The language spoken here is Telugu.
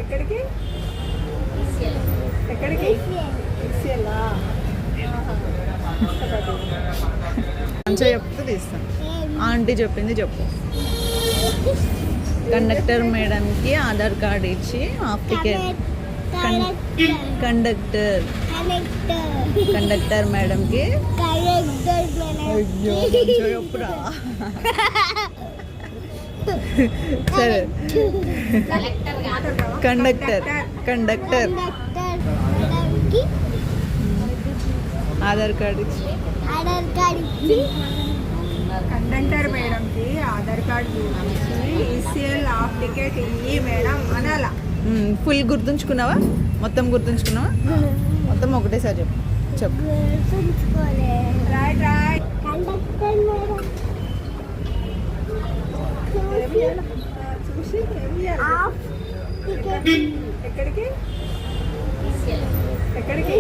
ఎక్కడికి ఎక్కడికి ఇస్సేలా మంచిగా చెప్తే తీస్తాను. ఆంటీ చెప్పింది చెప్పు. కండక్టర్ మేడంకి ఆధార్ కార్డ్ ఇచ్చి హాఫ్ టికెట్. కండక్టర్ మేడంకి అయ్యో మంచిగా చెప్పురా. సరే కండక్టర్ ఆధార్ కార్డ్ ఇచ్చి కండక్టర్ మేడంకి ఆధార్ కార్డ్ చూపించి ఈసీఎల్ హాఫ్ టికెట్ ఇయ్యి మేడం అనాలా. ఫుల్ గుర్తుంచుకున్నావా? మొత్తం గుర్తుంచుకున్నావా? మొత్తం ఒకటేసారి చెప్పు చెప్పు. రైట్ చూసి ఎక్కడికి ఎక్కడికి